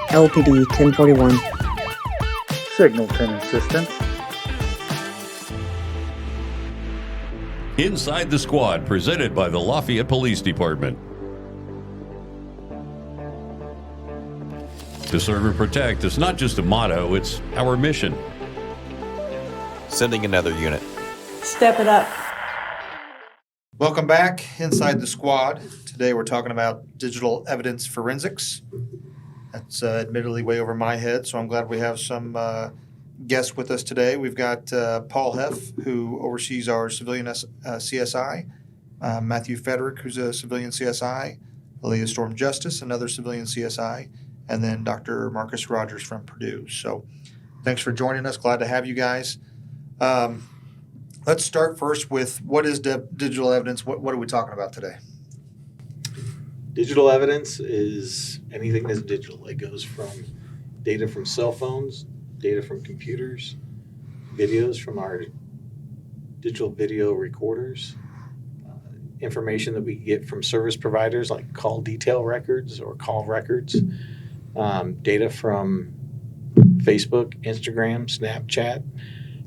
LPD 1041. Signal 10 assistance. Inside the Squad, presented by the Lafayette Police Department. To serve and protect is not just a motto, it's our mission. Sending another unit. Step it up. Welcome back inside the squad. Today we're talking about digital evidence forensics. That's admittedly way over my head, so I'm glad we have some guests with us today. We've got Paul Heff, who oversees our civilian CSI, Matthew Federick, who's a civilian CSI, Aaliyah Storm Justice, another civilian CSI, and then Dr. Marcus Rogers from Purdue. So thanks for joining us. Glad to have you guys. Let's start first with what is digital evidence? What are we talking about today? Digital evidence is anything that's digital. It goes from data from cell phones, data from computers, videos from our digital video recorders, information that we get from service providers like call detail records or call records, data from Facebook, Instagram, Snapchat.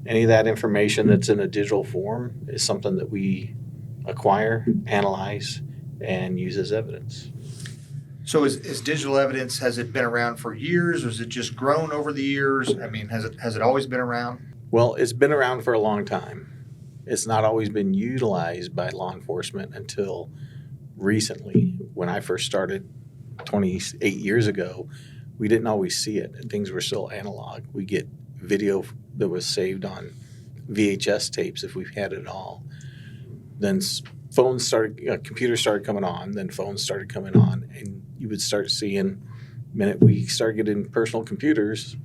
Any of that information that's in a digital form is something that we acquire, analyze, and use as evidence. So is digital evidence, has it been around for years, or has it just grown over the years? I mean, has it always been around? Well, it's been around for a long time. It's not always been utilized by law enforcement until recently. When I first started 28 years ago, we didn't always see it. Things were still analog. We get video that was saved on VHS tapes if we've had it all. Then computers started coming on, then phones started coming on, and you would start seeing, the minute we started getting personal computers,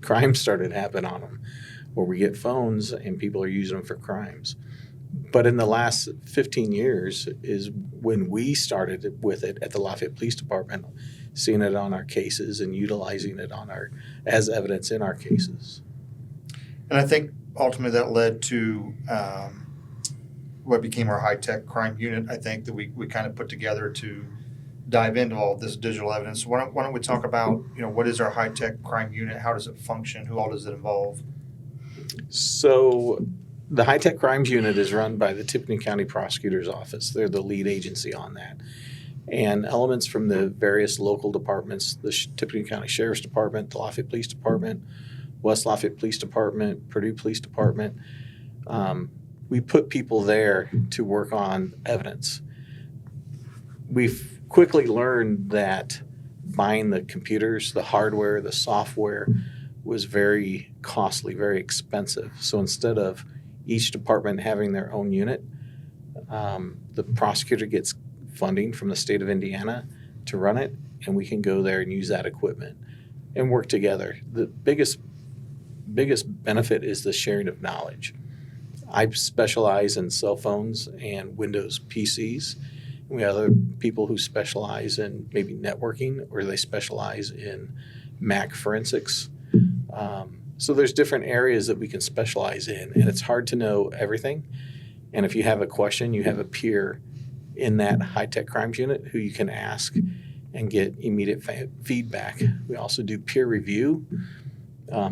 crimes started happening on them, where we get phones and people are using them for crimes. But in the last 15 years is when we started with it at the Lafayette Police Department, seeing it on our cases and utilizing it as evidence in our cases. And I think ultimately that led to what became our high-tech crime unit, I think, that we kind of put together to dive into all of this digital evidence. Why don't we talk about, what is our high-tech crime unit? How does it function? Who all does it involve? So the high-tech crimes unit is run by the Tippecanoe County Prosecutor's Office. They're the lead agency on that. And elements from the various local departments, the Tippecanoe County Sheriff's Department, the Lafayette Police Department, West Lafayette Police Department, Purdue Police Department, we put people there to work on evidence. We've quickly learned that buying the computers, the hardware, the software was very costly, very expensive. So instead of each department having their own unit, the prosecutor gets funding from the state of Indiana to run it, and we can go there and use that equipment and work together. The biggest benefit is the sharing of knowledge. I specialize in cell phones and Windows PCs. We have other people who specialize in maybe networking, or they specialize in Mac forensics. So there's different areas that we can specialize in, and it's hard to know everything. And if you have a question, you have a peer in that high-tech crimes unit who you can ask and get immediate feedback. We also do peer review.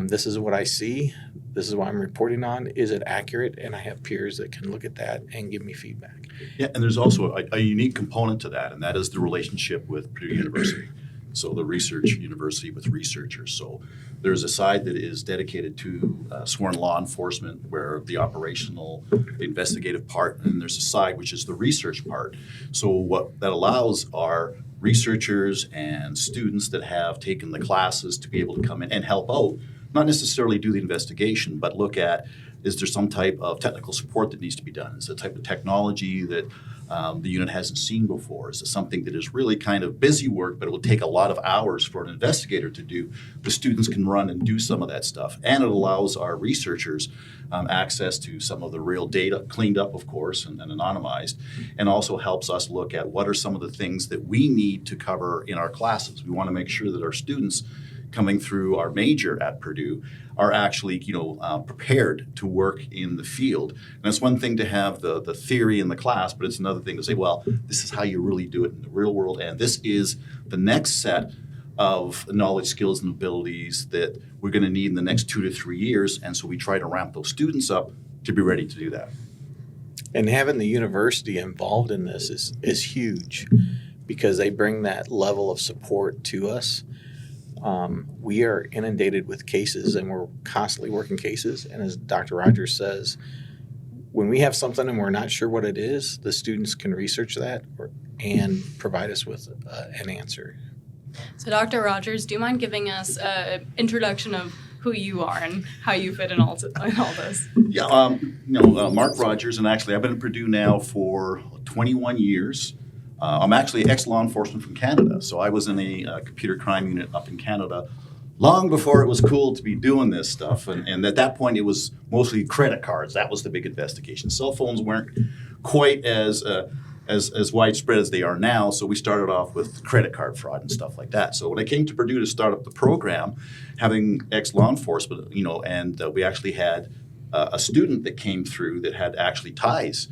This is what I see. This is what I'm reporting on. Is it accurate? And I have peers that can look at that and give me feedback. Yeah, and there's also a unique component to that, and that is the relationship with Purdue University. So the research university with researchers. So there's a side that is dedicated to sworn law enforcement, where the operational, the investigative part, and there's a side which is the research part. So what that allows are researchers and students that have taken the classes to be able to come in and help out, not necessarily do the investigation, but look at, is there some type of technical support that needs to be done? Is it a type of technology that the unit hasn't seen before? Is it something that is really kind of busy work, but it will take a lot of hours for an investigator to do? The students can run and do some of that stuff. And it allows our researchers access to some of the real data, cleaned up, of course, and anonymized, and also helps us look at what are some of the things that we need to cover in our classes. We want to make sure that our students coming through our major at Purdue are actually, prepared to work in the field. And it's one thing to have the theory in the class, but it's another thing to say, well, this is how you really do it in the real world, and this is the next set of knowledge, skills, and abilities that we're going to need in the next 2 to 3 years. And so we try to ramp those students up to be ready to do that. And having the university involved in this is huge because they bring that level of support to us. We are inundated with cases and we're constantly working cases. And as Dr. Rogers says, when we have something and we're not sure what it is, the students can research that and provide us with an answer. So Dr. Rogers, do you mind giving us an introduction of who you are and how you fit in all this? Yeah, Mark Rogers, and actually I've been at Purdue now for 21 years. I'm actually ex-law enforcement from Canada, so I was in a computer crime unit up in Canada long before it was cool to be doing this stuff. And at that point, it was mostly credit cards. That was the big investigation. Cell phones weren't quite as widespread as they are now, so we started off with credit card fraud and stuff like that. So when I came to Purdue to start up the program, having ex-law enforcement, and we actually had a student that came through that had actually ties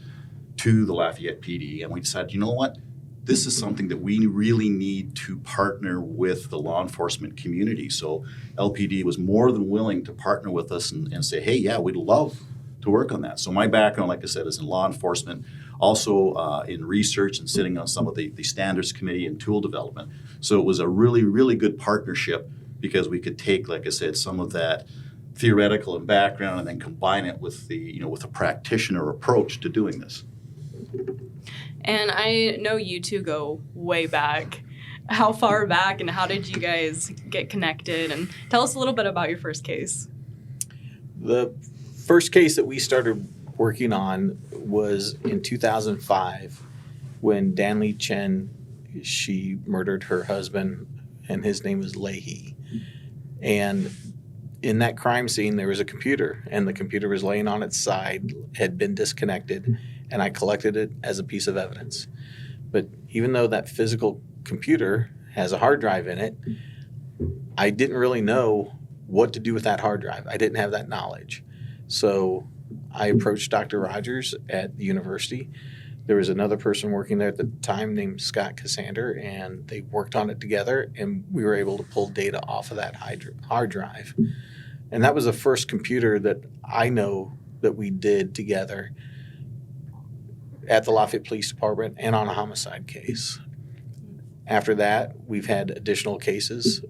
to the Lafayette PD, and we decided, you know what? This is something that we really need to partner with the law enforcement community. So LPD was more than willing to partner with us and say, hey, yeah, we'd love to work on that. So my background, like I said, is in law enforcement, also in research and sitting on some of the standards committee and tool development. So it was a really, really good partnership because we could take, like I said, some of that theoretical and background and then combine it with with a practitioner approach to doing this. And I know you two go way back. How far back and how did you guys get connected? And tell us a little bit about your first case. The first case that we started working on was in 2005 when Danley Chen, she murdered her husband, and his name was Leahy. And in that crime scene, there was a computer, and the computer was laying on its side, had been disconnected, and I collected it as a piece of evidence. But even though that physical computer has a hard drive in it, I didn't really know what to do with that hard drive. I didn't have that knowledge. So I approached Dr. Rogers at the university. There was another person working there at the time named Scott Cassander, and they worked on it together, and we were able to pull data off of that hard drive. And that was the first computer that I know that we did together at the Lafayette Police Department and on a homicide case. After that, we've had additional cases.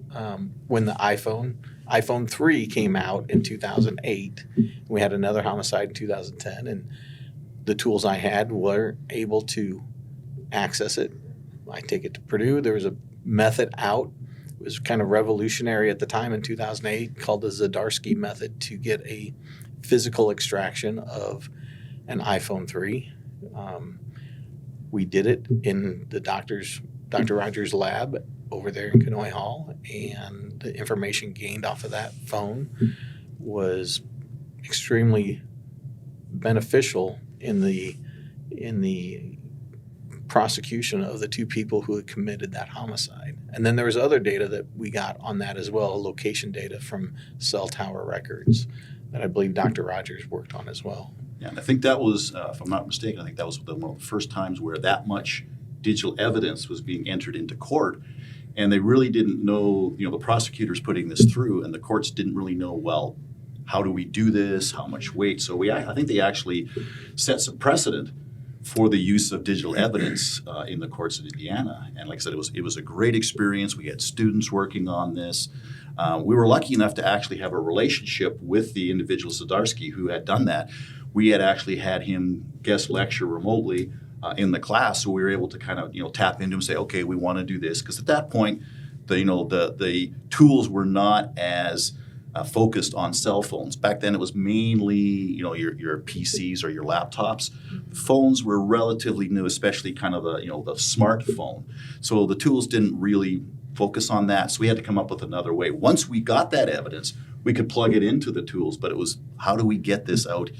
When the iPhone 3 came out in 2008, we had another homicide in 2010, and the tools I had were able to access it. I take it to Purdue. There was a method out. It was kind of revolutionary at the time in 2008 called the Zaragosa method to get a physical extraction of an iPhone 3. We did it in the Dr. Rogers lab over there in Conoy Hall, and the information gained off of that phone was extremely beneficial in the prosecution of the two people who had committed that homicide. And then there was other data that we got on that as well, location data from cell tower records that I believe Dr. Rogers worked on as well. Yeah, and I think that was, if I'm not mistaken, I think that was one of the first times where that much digital evidence was being entered into court, and they really didn't know, the prosecutors putting this through, and the courts didn't really know, well, how do we do this, how much weight? So I think they actually set some precedent for the use of digital evidence in the courts of Indiana. And like I said, it was a great experience. We had students working on this. We were lucky enough to actually have a relationship with the individual Zdarsky who had done that. We had actually had him guest lecture remotely in the class, so we were able to kind of tap into him and say, okay, we want to do this, because at that point, the tools were not as focused on cell phones. Back then, it was mainly your PCs or your laptops. Phones were relatively new, especially kind of the smartphone. So the tools didn't really focus on that. So we had to come up with another way. Once we got that evidence, we could plug it into the tools. But it was, how do we get this out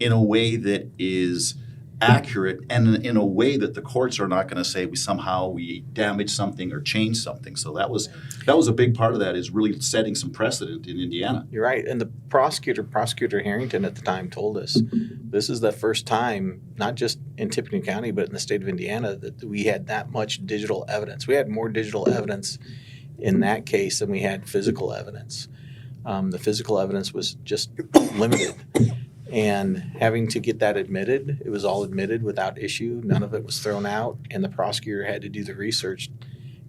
in a way that is accurate and in a way that the courts are not going to say we damaged something or changed something. So that was a big part of that, is really setting some precedent in Indiana. You're right. And the Prosecutor Harrington at the time told us this is the first time, not just in Tippecanoe County, but in the state of Indiana, that we had that much digital evidence. We had more digital evidence in that case than we had physical evidence. The physical evidence was just limited. And having to get that admitted, it was all admitted without issue. None of it was thrown out, and the prosecutor had to do the research.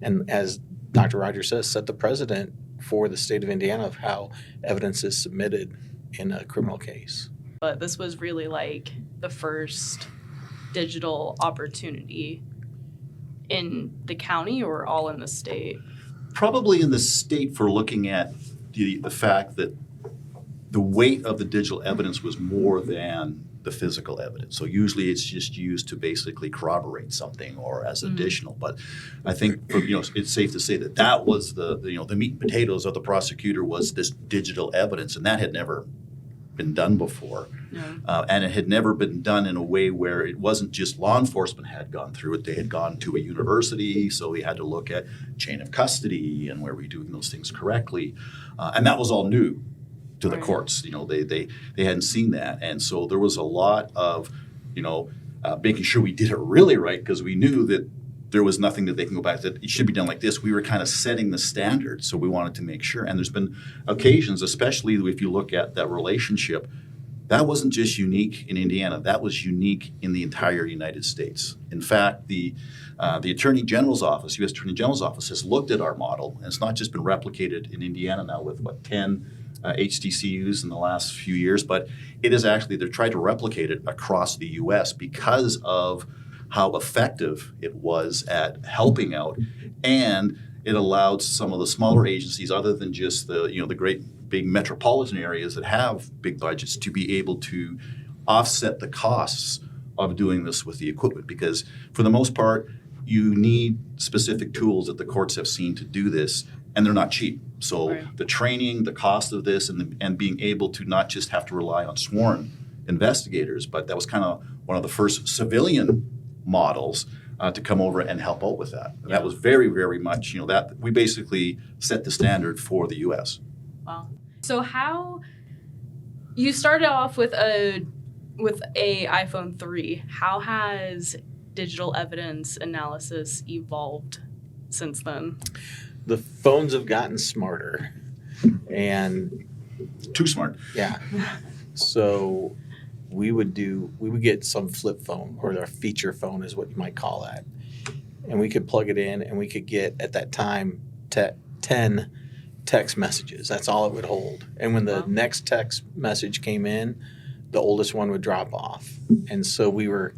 And as Dr. Rogers says, set the precedent for the state of Indiana of how evidence is submitted in a criminal case. But this was really like the first digital opportunity in the county or all in the state? Probably in the state for looking at the fact that the weight of the digital evidence was more than the physical evidence. So usually it's just used to basically corroborate something or as additional. But I think it's safe to say that that was the meat and potatoes of the prosecutor was this digital evidence, and that had never been done before. Yeah. And it had never been done in a way where it wasn't just law enforcement had gone through it. They had gone to a university, so we had to look at chain of custody and were we doing those things correctly. And that was all new to the courts. They hadn't seen that. And so there was a lot of, making sure we did it really right, because we knew that there was nothing that they can go back that it should be done like this. We were kind of setting the standard, so we wanted to make sure. And there's been occasions, especially if you look at that relationship, that wasn't just unique in Indiana. That was unique in the entire United States. In fact, the Attorney General's Office, U.S. Attorney General's Office, has looked at our model, and it's not just been replicated in Indiana now with, 10 HTCUs in the last few years, but it is actually, they're trying to replicate it across the U.S. because of how effective it was at helping out, and it allowed some of the smaller agencies, other than just the great big metropolitan areas that have big budgets, to be able to offset the costs of doing this with the equipment. Because for the most part, you need specific tools that the courts have seen to do this, and they're not cheap. So the training, the cost of this, and being able to not just have to rely on sworn investigators, but that was kind of one of the first civilian models to come over and help out with that. And that was very, very much, that we basically set the standard for the U.S. Wow. So how you started off with a iPhone 3. How has digital evidence analysis evolved since then? The phones have gotten smarter, and Too smart. yeah. So we would get some flip phone, or a feature phone is what you might call that. And we could plug it in, and we could get, at that time, 10 text messages. That's all it would hold. And when the next text message came in, the oldest one would drop off. And so we were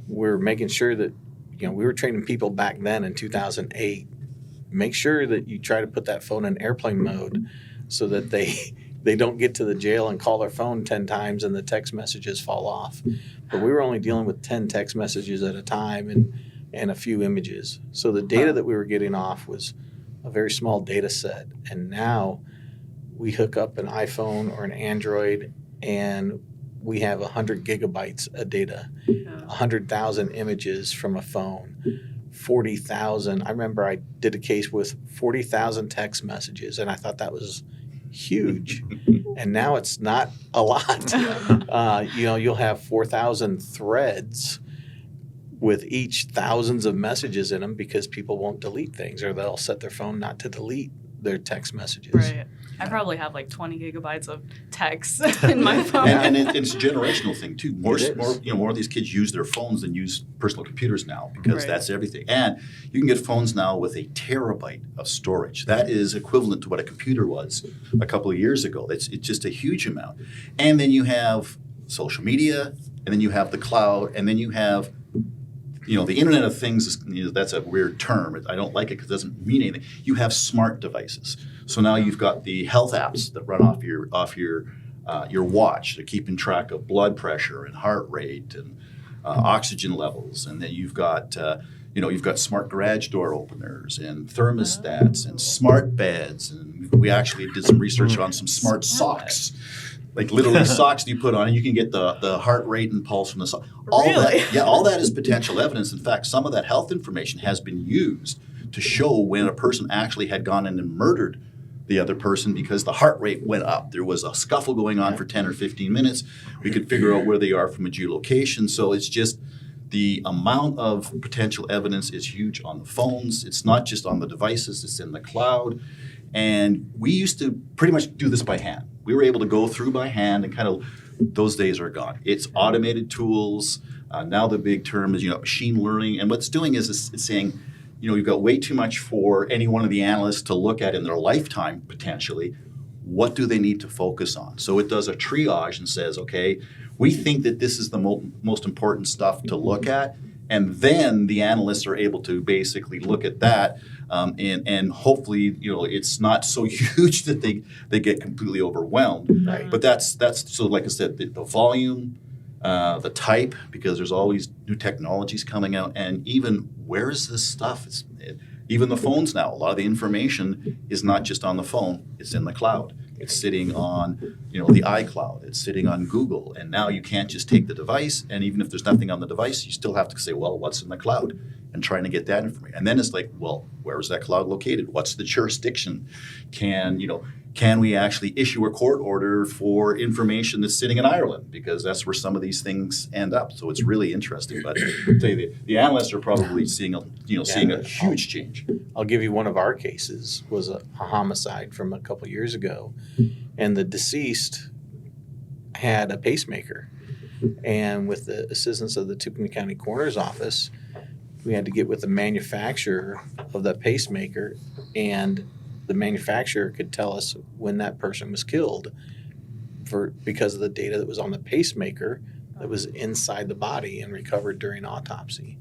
making sure that, we were training people back then in 2008, make sure that you try to put that phone in airplane mode so that they don't get to the jail and call their phone 10 times and the text messages fall off. But we were only dealing with 10 text messages at a time and a few images. So the data that we were getting off was a very small data set. And now we hook up an iPhone or an Android, and we have 100 gigabytes of data, 100,000 images from a phone, 40,000. I remember I did a case with 40,000 text messages, and I thought that was huge. And now it's not a lot. You'll have 4,000 threads with each thousands of messages in them, because people won't delete things, or they'll set their phone not to delete their text messages. Right. I probably have like 20 gigabytes of text in my phone. And it's a generational thing too. More of these kids use their phones than use personal computers now, because that's everything. And you can get phones now with a terabyte of storage. That is equivalent to what a computer was a couple of years ago. It's just a huge amount. And then you have social media, and then you have the cloud, and then you have the Internet of Things is, that's a weird term. I don't like it because it doesn't mean anything. You have smart devices. So now you've got the health apps that run off your watch. They're keeping track of blood pressure and heart rate and oxygen levels. And then you've got smart garage door openers and thermostats and smart beds. And we actually did some research on some smart socks. Like literally socks that you put on, and you can get the heart rate and pulse from the sock. All that is potential evidence. In fact, some of that health information has been used to show when a person actually had gone in and murdered the other person because the heart rate went up. There was a scuffle going on for 10 or 15 minutes. We could figure out where they are from a geolocation. So it's just the amount of potential evidence is huge on the phones. It's not just on the devices, it's in the cloud. And we used to pretty much do this by hand. We were able to go through by hand and kind of, those days are gone. It's automated tools. Now the big term is, machine learning. And what it's doing is it's saying, you've got way too much for any one of the analysts to look at in their lifetime, potentially. What do they need to focus on? So it does a triage and says, okay, we think that this is the most important stuff to look at. And then the analysts are able to basically look at that and hopefully, it's not so huge that they get completely overwhelmed. Right. But that's so like I said, the volume, the type, because there's always new technologies coming out, and even where is this stuff? Even the phones now, a lot of the information is not just on the phone, it's in the cloud. It's sitting on, the iCloud. It's sitting on Google. And now you can't just take the device, and even if there's nothing on the device, you still have to say, well, what's in the cloud? And trying to get that information. And then it's like, well, where is that cloud located? What's the jurisdiction? Can we actually issue a court order for information that's sitting in Ireland? Because that's where some of these things end up. So it's really interesting. But I'll tell you, the analysts are probably seeing a huge change. I'll give you one of our cases was a homicide from a couple years ago, and the deceased had a pacemaker. And with the assistance of the Tippecanoe County Coroner's Office, we had to get with the manufacturer of that pacemaker, and the manufacturer could tell us when that person was killed because of the data that was on the pacemaker that was inside the body and recovered during autopsy.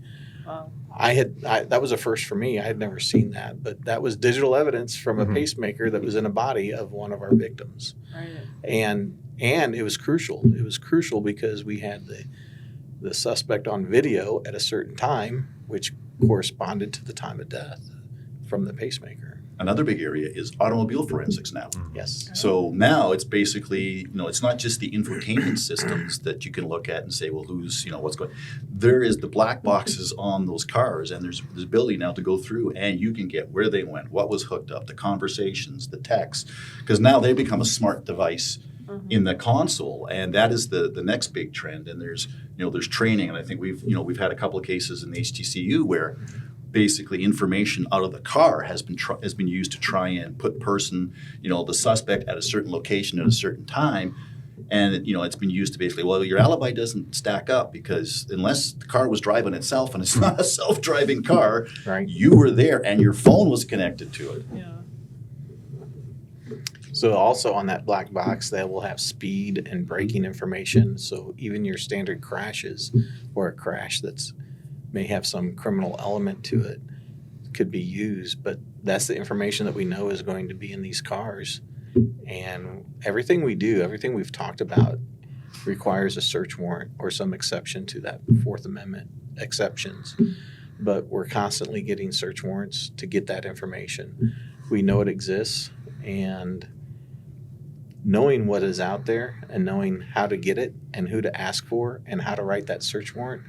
Wow. That was a first for me. I had never seen that, but that was digital evidence from a pacemaker that was in a body of one of our victims. Right. And it was crucial. It was crucial because we had the suspect on video at a certain time, which corresponded to the time of death from the pacemaker. Another big area is automobile forensics now. Yes. So now it's basically, it's not just the infotainment systems that you can look at and say, well, who's, what's going. There is the black boxes on those cars, and there's the ability now to go through and you can get where they went, what was hooked up, the conversations, the texts, because now they become a smart device in the console, and that is the next big trend. And there's training, and I think we've had a couple of cases in the HTCU where basically information out of the car has been used to try and put the suspect at a certain location at a certain time, and it's been used to basically, well, your alibi doesn't stack up because unless the car was driving itself and it's not a self-driving car, right. You were there and your phone was connected to it. Yeah. So also on that black box, they will have speed and braking information. So even your standard crashes or a crash that's may have some criminal element to it could be used, but that's the information that we know is going to be in these cars. And everything we do, everything we've talked about requires a search warrant or some exception to that Fourth Amendment exceptions. But we're constantly getting search warrants to get that information. We know it exists, and knowing what is out there and knowing how to get it and who to ask for and how to write that search warrant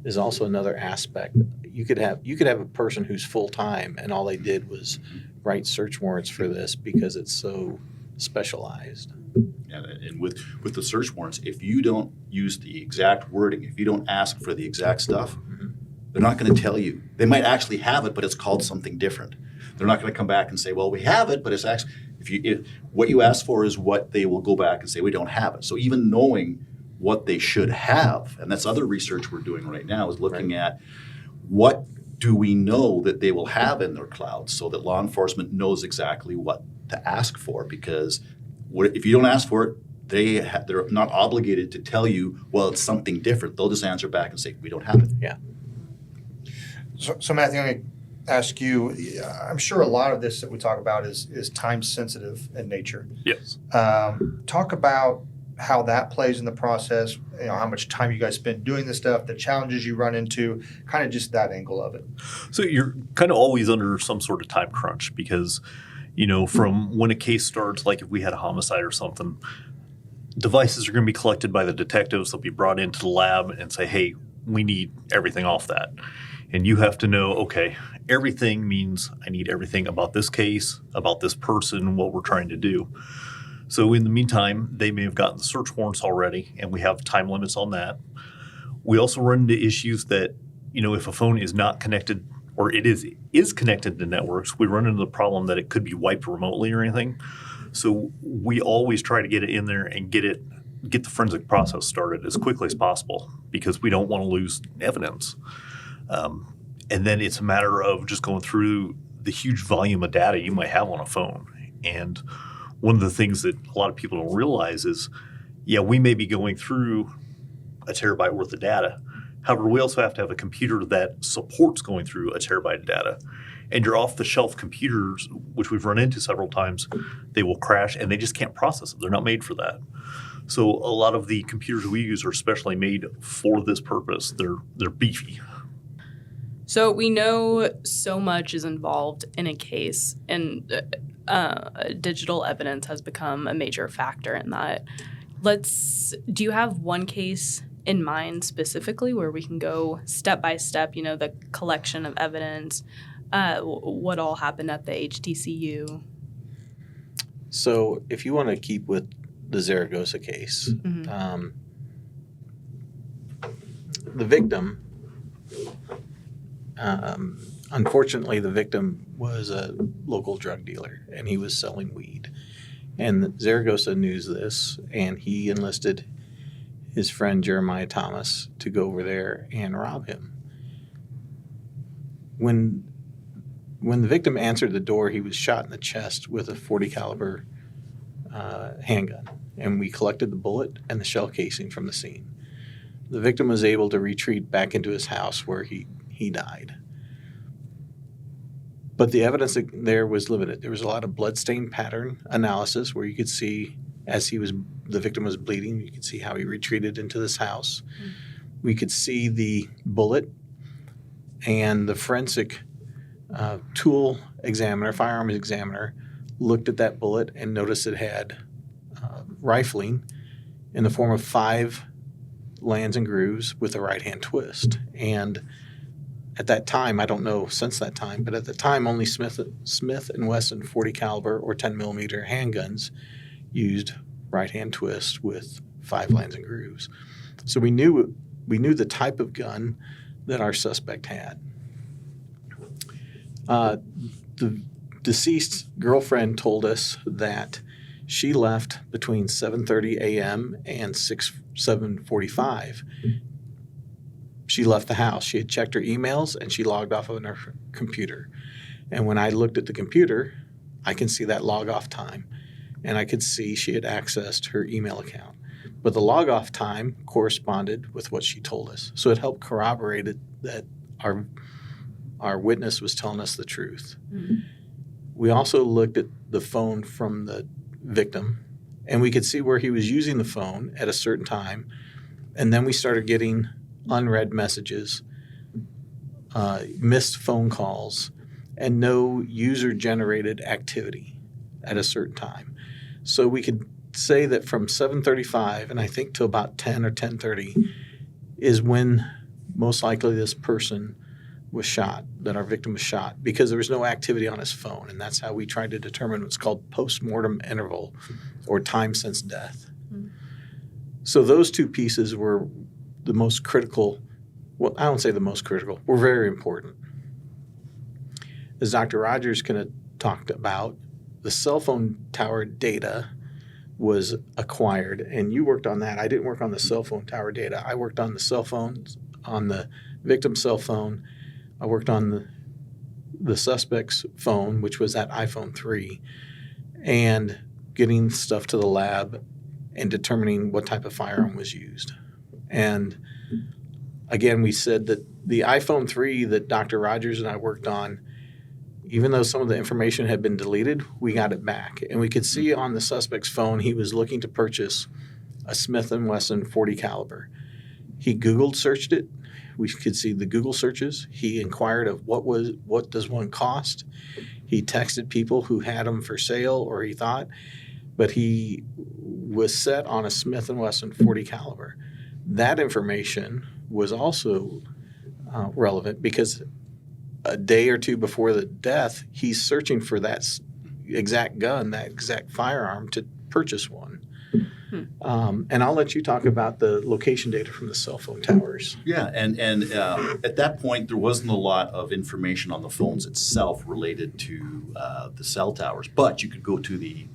is also another aspect. You could have a person who's full-time and all they did was write search warrants for this because it's so specialized. And with the search warrants, if you don't use the exact wording, if you don't ask for the exact stuff, they're not going to tell you. They might actually have it, but it's called something different. They're not going to come back and say, well, we have it, but it's actually, if what you ask for is what they will go back and say, we don't have it. So even knowing what they should have, and that's other research we're doing right now, is looking at what do we know that they will have in their cloud so that law enforcement knows exactly what to ask for, because if you don't ask for it, they're not obligated to tell you, well, it's something different. They'll just answer back and say, we don't have it. Yeah. So Matthew, I'm going to ask you, I'm sure a lot of this that we talk about is time sensitive in nature. Yes. Talk about how that plays in the process, how much time you guys spend doing this stuff, the challenges you run into, kind of just that angle of it. So you're kind of always under some sort of time crunch because, from when a case starts, like if we had a homicide or something, devices are going to be collected by the detectives. They'll be brought into the lab and say, hey, we need everything off that. And you have to know, okay, everything means I need everything about this case, about this person, what we're trying to do. So in the meantime, they may have gotten the search warrants already, and we have time limits on that. We also run into issues that, if a phone is not connected or it is connected to networks, we run into the problem that it could be wiped remotely or anything. So we always try to get it in there and get the forensic process started as quickly as possible because we don't want to lose evidence. And then it's a matter of just going through the huge volume of data you might have on a phone. And one of the things that a lot of people don't realize is, we may be going through a terabyte worth of data. However, we also have to have a computer that supports going through a terabyte of data. And your off-the-shelf computers, which we've run into several times, they will crash and they just can't process it. They're not made for that. So a lot of the computers we use are specially made for this purpose. They're beefy. So we know so much is involved in a case, and digital evidence has become a major factor in that. Do you have one case in mind specifically where we can go step by step, the collection of evidence, what all happened at the HTCU? So if you want to keep with the Zaragosa case, the victim, unfortunately, the victim was a local drug dealer and he was selling weed. And Zaragosa knew this, and he enlisted his friend Jeremiah Thomas to go over there and rob him. When the victim answered the door, he was shot in the chest with a .40 caliber handgun, and we collected the bullet and the shell casing from the scene. The victim was able to retreat back into his house where he died. But the evidence there was limited. There was a lot of bloodstain pattern analysis where you could see as the victim was bleeding, you could see how he retreated into this house. We could see the bullet, and the forensic tool examiner, firearms examiner, looked at that bullet and noticed it had rifling in the form of 5 lands and grooves with a right-hand twist. And at that time, I don't know since that time, but at the time only Smith and Wesson .40 caliber or 10 millimeter handguns used right-hand twist with 5 lands and grooves. So we knew the type of gun that our suspect had. The deceased girlfriend told us that she left between 7:30 a.m. and 7:45. She left the house. She had checked her emails and she logged off on her computer. And when I looked at the computer, I can see that log off time. And I could see she had accessed her email account. But the log off time corresponded with what she told us. So it helped corroborate it that our witness was telling us the truth. Mm-hmm. We also looked at the phone from the victim, and we could see where he was using the phone at a certain time. And then we started getting unread messages, missed phone calls, and no user-generated activity at a certain time. So we could say that from 7:35 and I think to about 10 or 10:30 is when most likely this person was shot, that our victim was shot, because there was no activity on his phone. And that's how we tried to determine what's called post-mortem interval or time since death. Mm-hmm. So those two pieces were the most critical. Well, I don't say the most critical, were very important. As Dr. Rogers kind of talked about, the cell phone tower data was acquired, and you worked on that. I didn't work on the cell phone tower data. I worked on the cell phones, on the victim's cell phone. I worked on the suspect's phone, which was that iPhone 3, and getting stuff to the lab and determining what type of firearm was used. And again, we said that the iPhone 3 that Dr. Rogers and I worked on, even though some of the information had been deleted, we got it back. And we could see on the suspect's phone he was looking to purchase a Smith & Wesson .40 caliber. He Googled searched it. We could see the Google searches. He inquired of what does one cost. He texted people who had them for sale, or he thought, but he was set on a Smith & Wesson .40 caliber. That information was also relevant because a day or two before the death, he's searching for that exact gun, that exact firearm to purchase one. And I'll let you talk about the location data from the cell phone towers. Yeah, and at that point, there wasn't a lot of information on the phones itself related to the cell towers. But you could go to the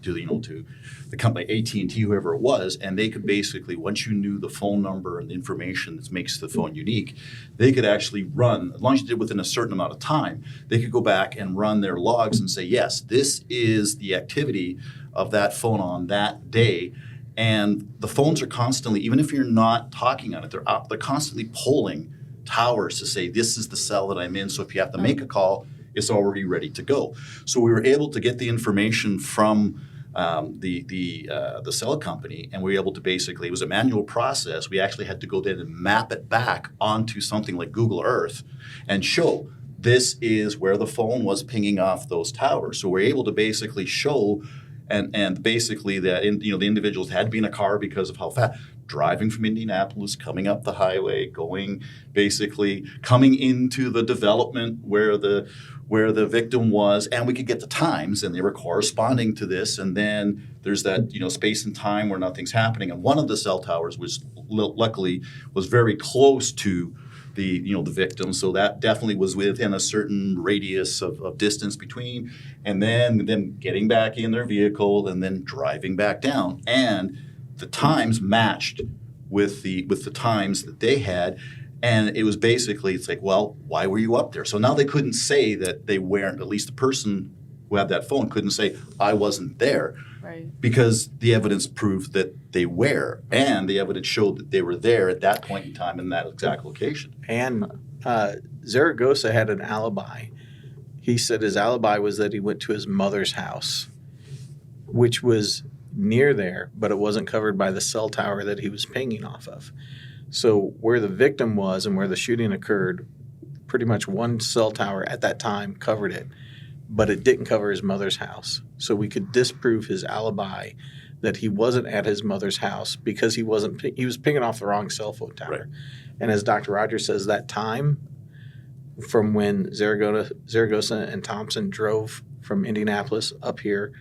company AT&T, whoever it was, and they could basically, once you knew the phone number and the information that makes the phone unique, they could actually run, as long as you did within a certain amount of time, they could go back and run their logs and say, yes, this is the activity of that phone on that day. And the phones are constantly, even if you're not talking on it, they're constantly polling towers to say, this is the cell that I'm in. So if you have to make a call, it's already ready to go. So we were able to get the information from the cell company, and we were able to basically, it was a manual process. We actually had to go there and map it back onto something like Google Earth and show this is where the phone was pinging off those towers. So we're able to basically show and basically that the individuals had to be in a car because of how fast, driving from Indianapolis, coming up the highway, basically coming into the development where the victim was, and we could get the times, and they were corresponding to this. And then there's that space and time where nothing's happening. And one of the cell towers was luckily was very close to the victim, so that definitely was within a certain radius of distance between, and then them getting back in their vehicle and then driving back down, and the times matched with the times that they had. And it was basically, it's like, well, why were you up there? So now they couldn't say that they weren't, at least the person who had that phone couldn't say, I wasn't there. Right. Because the evidence proved that they were, and the evidence showed that they were there at that point in time in that exact location. And Zaragosa had an alibi. He said his alibi was that he went to his mother's house, which was near there, but it wasn't covered by the cell tower that he was pinging off of. So where the victim was and where the shooting occurred, pretty much one cell tower at that time covered it, but it didn't cover his mother's house. So we could disprove his alibi that he wasn't at his mother's house because he was pinging off the wrong cell phone tower. Right. And as Dr. Rogers says, that time from when Zaragosa and Thompson drove from Indianapolis up here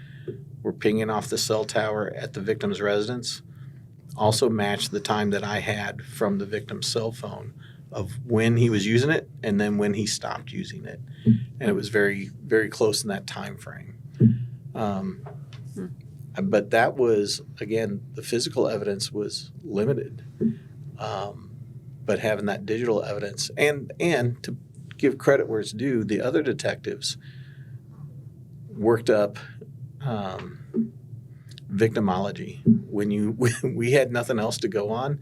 were pinging off the cell tower at the victim's residence also matched the time that I had from the victim's cell phone of when he was using it and then when he stopped using it. And it was very, very close in that time frame. But that was, again, the physical evidence was limited. But having that digital evidence and to give credit where it's due, the other detectives worked up victimology. When we had nothing else to go on,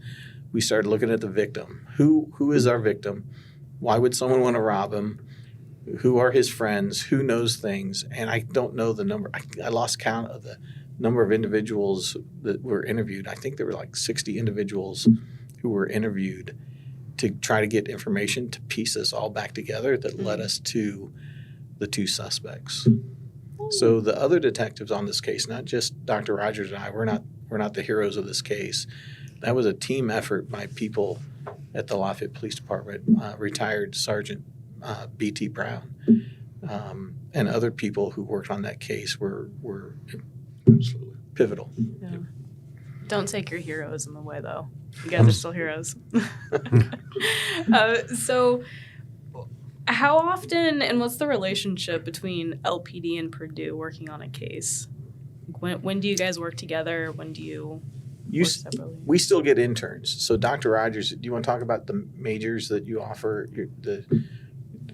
we started looking at the victim. Who is our victim? Why would someone want to rob him? Who are his friends? Who knows things? And I don't know the number. I lost count of the number of individuals that were interviewed. I think there were like 60 individuals who were interviewed to try to get information to piece this all back together that led us to the two suspects. So the other detectives on this case, not just Dr. Rogers and I, we're not the heroes of this case. That was a team effort by people at the Lafayette Police Department, retired Sergeant B.T. Brown, and other people who worked on that case were Absolutely. pivotal. Yeah. Don't take your heroism away, though. You guys are still heroes. So how often and what's the relationship between LPD and Purdue working on a case? When do you guys work together? When do you work separately? We still get interns. So Dr. Rogers, do you want to talk about the majors that you offer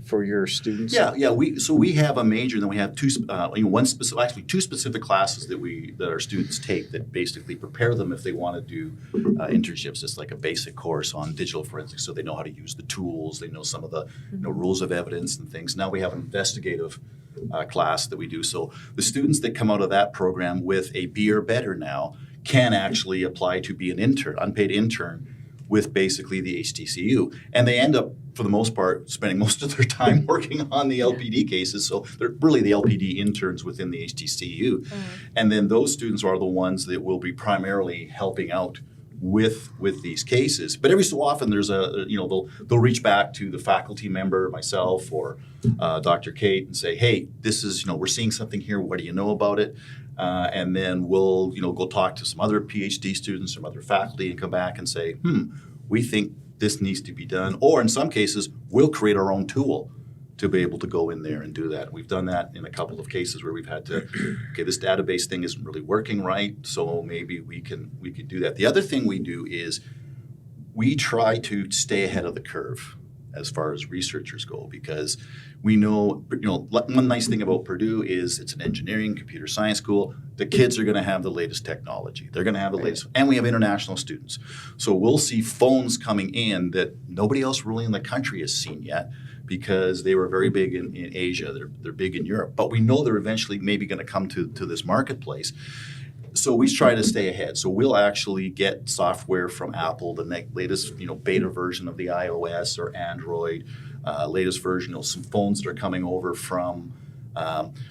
for your students? Yeah. We have a major, and then we have two specific classes that our students take that basically prepare them if they want to do internships. It's like a basic course on digital forensics, so they know how to use the tools. They know some of the rules of evidence and things. Now we have an investigative class that we do. So the students that come out of that program with a B or better now can actually apply to be an intern, unpaid intern, with basically the HTCU. And they end up, for the most part, spending most of their time working on the LPD cases. So they're really the LPD interns within the HTCU. And then those students are the ones that will be primarily helping out with these cases. But every so often there's they'll reach back to the faculty member, myself, or Dr. Kate, and say, hey, this is, we're seeing something here. What do you know about it? And then we'll, go talk to some other PhD students, some other faculty, and come back and say, we think this needs to be done. Or in some cases, we'll create our own tool to be able to go in there and do that. We've done that in a couple of cases where we've had to, okay, this database thing isn't really working right, so maybe we could do that. The other thing we do is we try to stay ahead of the curve as far as researchers go, because we know, one nice thing about Purdue is it's an engineering, computer science school. The kids are going to have the latest technology. They're going to have the latest, and we have international students. So we'll see phones coming in that nobody else really in the country has seen yet, because they were very big in Asia, they're big in Europe. But we know they're eventually maybe going to come to this marketplace. So we try to stay ahead. So we'll actually get software from Apple, the latest beta version of the iOS or Android, latest version, some phones that are coming over from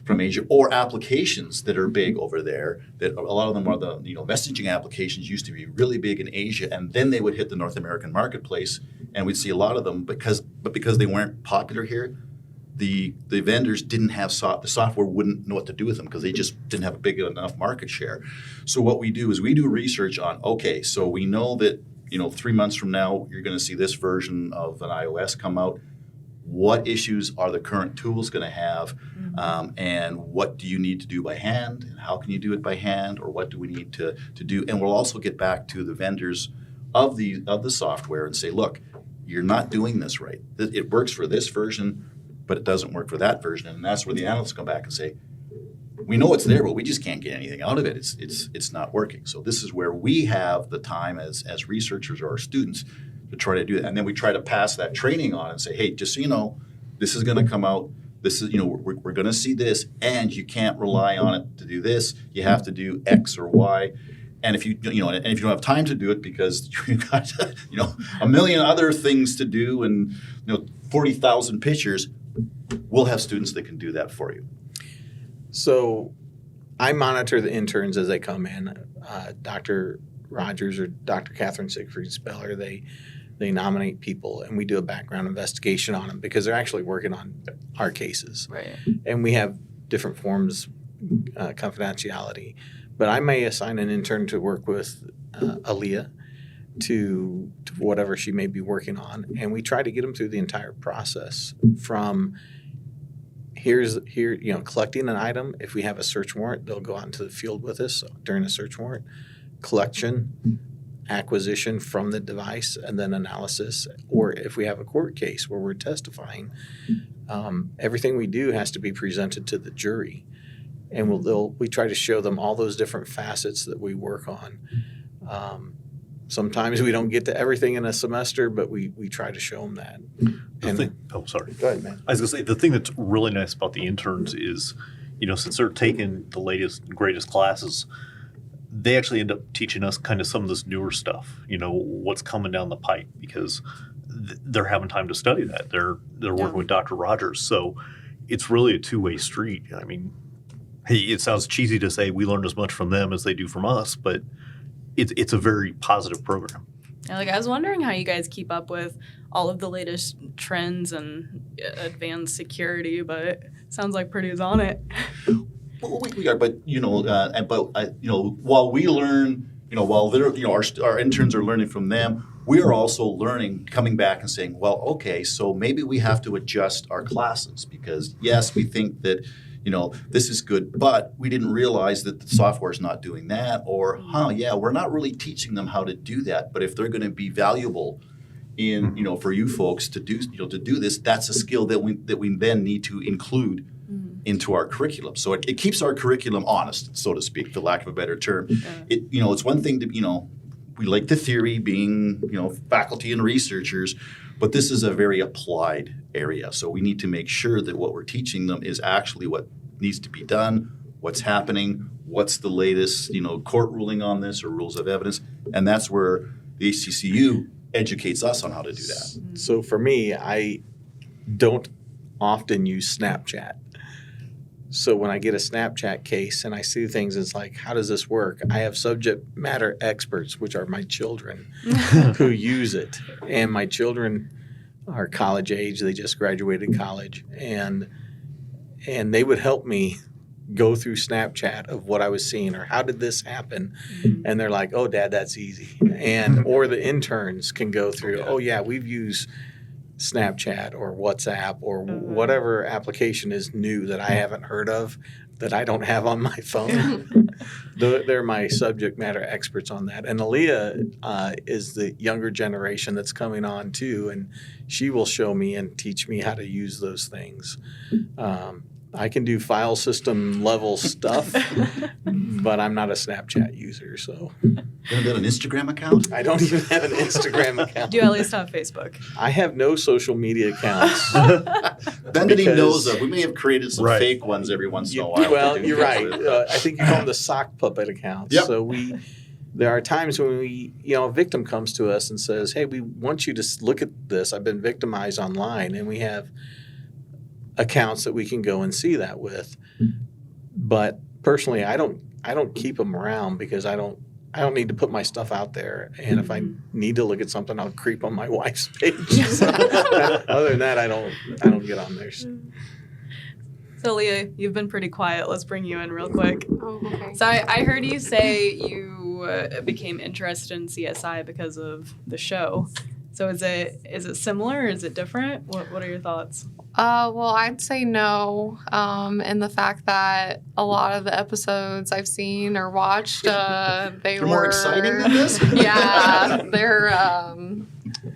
Asia, or applications that are big over there. That a lot of them are the messaging applications used to be really big in Asia, and then they would hit the North American marketplace, and we'd see a lot of them because they weren't popular here. The vendors didn't have the software wouldn't know what to do with them because they just didn't have a big enough market share. So what we do is we do research on, okay, so we know that 3 months from now you're going to see this version of an iOS come out. What issues are the current tools going to have, and what do you need to do by hand, and how can you do it by hand, or what do we need to do? And we'll also get back to the vendors of the software and say, look, you're not doing this right. It works for this version, but it doesn't work for that version. And that's where the analysts come back and say, we know it's there, but we just can't get anything out of it. It's not working. So this is where we have the time as researchers or our students to try to do that. And then we try to pass that training on and say, hey, just so you know, this is going to come out. This is, we're going to see this, and you can't rely on it to do this. You have to do X or Y. And if you don't have time to do it because you've got a million other things to do and 40,000 pictures, we'll have students that can do that for you. So I monitor the interns as they come in. Dr. Rogers or Dr. Catherine Siegfried-Speller, they nominate people, and we do a background investigation on them because they're actually working on our cases. Right. And we have different forms, confidentiality. But I may assign an intern to work with Aaliyah to whatever she may be working on, and we try to get them through the entire process from collecting an item. If we have a search warrant, they'll go out into the field with us during a search warrant, collection, acquisition from the device, and then analysis. Or if we have a court case where we're testifying, everything we do has to be presented to the jury. And we try to show them all those different facets that we work on. Sometimes we don't get to everything in a semester, but we try to show them that. Sorry. Go ahead, man. I was going to say, the thing that's really nice about the interns is, since they're taking the latest and greatest classes, they actually end up teaching us kind of some of this newer stuff, what's coming down the pipe, because they're having time to study that. They're working with Dr. Rogers. So it's really a two-way street. I mean, hey, it sounds cheesy to say we learned as much from them as they do from us, but it's a very positive program. Yeah, I was wondering how you guys keep up with all of the latest trends and advanced security, but it sounds like Purdue's on it. Well, we are, but while we learn, while they're, our interns are learning from them, we are also learning, coming back and saying, well, okay, so maybe we have to adjust our classes because yes, we think that this is good, but we didn't realize that the software is not doing that, or we're not really teaching them how to do that. But if they're going to be valuable in for you folks to do this, that's a skill that we then need to include into our curriculum. So it keeps our curriculum honest, so to speak, for lack of a better term. Yeah. It's one thing to we like the theory, being faculty and researchers, but this is a very applied area. So we need to make sure that what we're teaching them is actually what needs to be done, what's happening, what's the latest court ruling on this or rules of evidence, and that's where the HCCU educates us on how to do that. So for me, I don't often use Snapchat. So when I get a Snapchat case and I see things, it's like, how does this work? I have subject matter experts, which are my children, who use it. And my children are college age. They just graduated college. And they would help me go through Snapchat of what I was seeing or how did this happen? And they're like, oh, Dad, that's easy. Or the interns can go through, oh, yeah, we've used Snapchat or WhatsApp or whatever application is new that I haven't heard of that I don't have on my phone. They're my subject matter experts on that. And Aaliyah is the younger generation that's coming on too, and she will show me and teach me how to use those things. I can do file system level stuff, but I'm not a Snapchat user, so. You haven't got an Instagram account? I don't even have an Instagram account. Do you at least have Facebook? I have no social media accounts. Ben that he knows of. We may have created some fake ones every once in a while. Well, you're right. I think you call them the sock puppet accounts. Yep. So there are times when a victim comes to us and says, hey, we want you to look at this. I've been victimized online, and we have accounts that we can go and see that with. But personally, I don't keep them around because I don't need to put my stuff out there. And if I need to look at something, I'll creep on my wife's page. So, other than that, I don't get on there. So Leah, you've been pretty quiet. Let's bring you in real quick. Oh, okay. So I heard you say you became interested in CSI because of the show. So is it similar or is it different? What are your thoughts? Well, I'd say no. And the fact that a lot of the episodes I've seen or watched, they're more exciting than this? Yeah, they're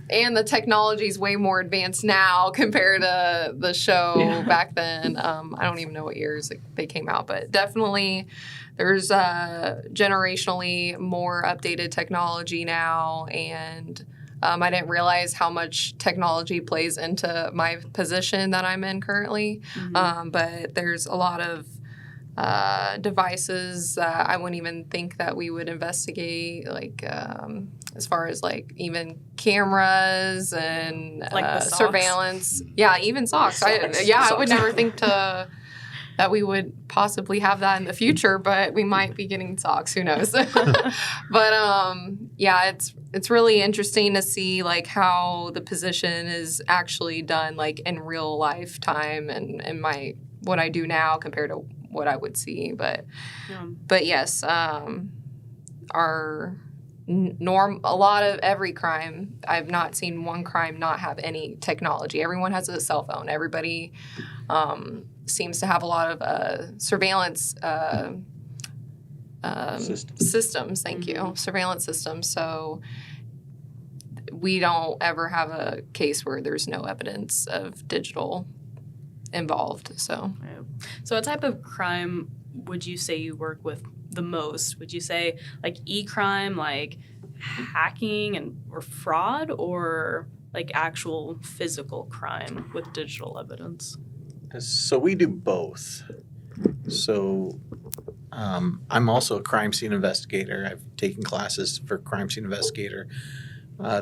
and the technology's way more advanced now compared to the show back then. I don't even know what years they came out, but definitely there's generationally more updated technology now, and I didn't realize how much technology plays into my position that I'm in currently. But there's a lot of devices that I wouldn't even think that we would investigate, like as far as like even cameras and like the socks. Surveillance. Yeah, even socks. I would never think that we would possibly have that in the future, but we might be getting socks. Who knows? But yeah, it's really interesting to see like how the position is actually done like in real life time and what I do now compared to what I would see. But yes, a lot of every crime, I've not seen one crime not have any technology. Everyone has a cell phone. Everybody seems to have a lot of surveillance systems. Thank you. Surveillance systems. So we don't ever have a case where there's no evidence of digital involved. So what type of crime would you say you work with the most? Would you say like e-crime, like hacking or fraud, or like actual physical crime with digital evidence? So we do both. So I'm also a crime scene investigator. I've taken classes for crime scene investigator